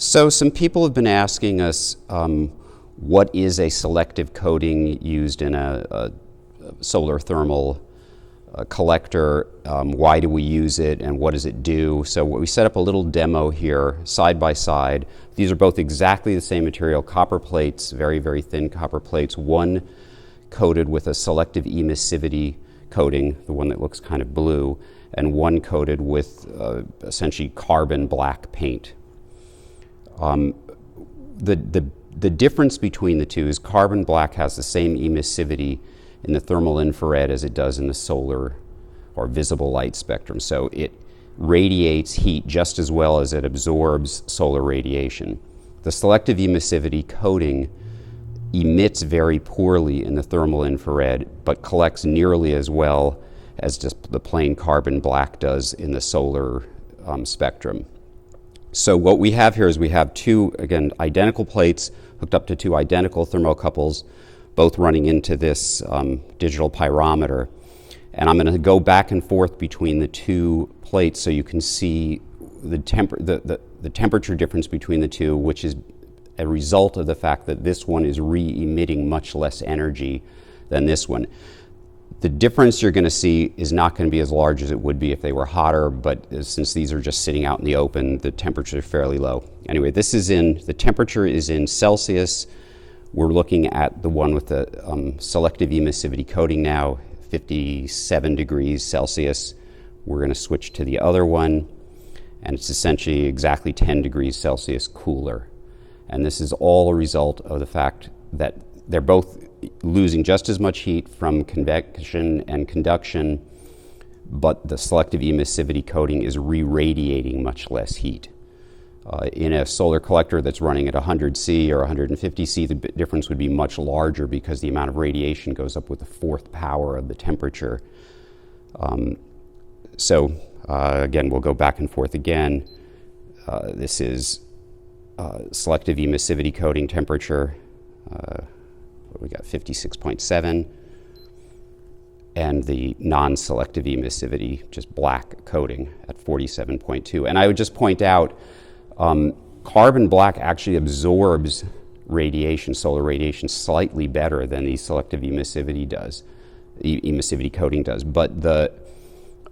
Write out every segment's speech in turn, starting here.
So some people have been asking us what is a selective coating used in a solar thermal collector, why do we use it, and what does it do? So we set up a little demo here, side by side. These are both exactly the same material, copper plates, very, very thin copper plates, one coated with a selective emissivity coating, the one that looks kind of blue, and one coated with essentially carbon black paint. The difference between the two is carbon black has the same emissivity in the thermal infrared as it does in the solar or visible light spectrum. So it radiates heat just as well as it absorbs solar radiation. The selective emissivity coating emits very poorly in the thermal infrared, but collects nearly as well as just the plain carbon black does in the solar spectrum. So what we have here is we have two, again, identical plates hooked up to two identical thermocouples, both running into this digital pyrometer. And I'm going to go back and forth between the two plates so you can see the temperature difference between the two, which is a result of the fact that this one is re-emitting much less energy than this one. The difference you're going to see is not going to be as large as it would be if they were hotter, but since these are just sitting out in the open, the temperature is fairly low. Anyway, the temperature is in Celsius. We're looking at the one with the selective emissivity coating now, 57 degrees Celsius. We're going to switch to the other one, and it's essentially exactly 10 degrees Celsius cooler. And this is all a result of the fact that they're both losing just as much heat from convection and conduction, but the selective emissivity coating is re-radiating much less heat. In a solar collector that's running at 100 C or 150 C, the difference would be much larger because the amount of radiation goes up with the fourth power of the temperature. Again, we'll go back and forth again. This is selective emissivity coating temperature. We got 56.7, and the non-selective emissivity, just black coating at 47.2. And I would just point out, carbon black actually absorbs radiation, solar radiation, slightly better than the selective emissivity coating does, but the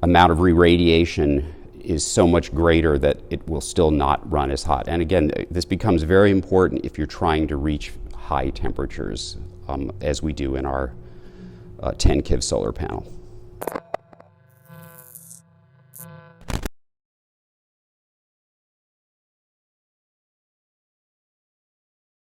amount of re-radiation is so much greater that it will still not run as hot. And again, this becomes very important if you're trying to reach high temperatures, as we do in our Tenkiv solar panel.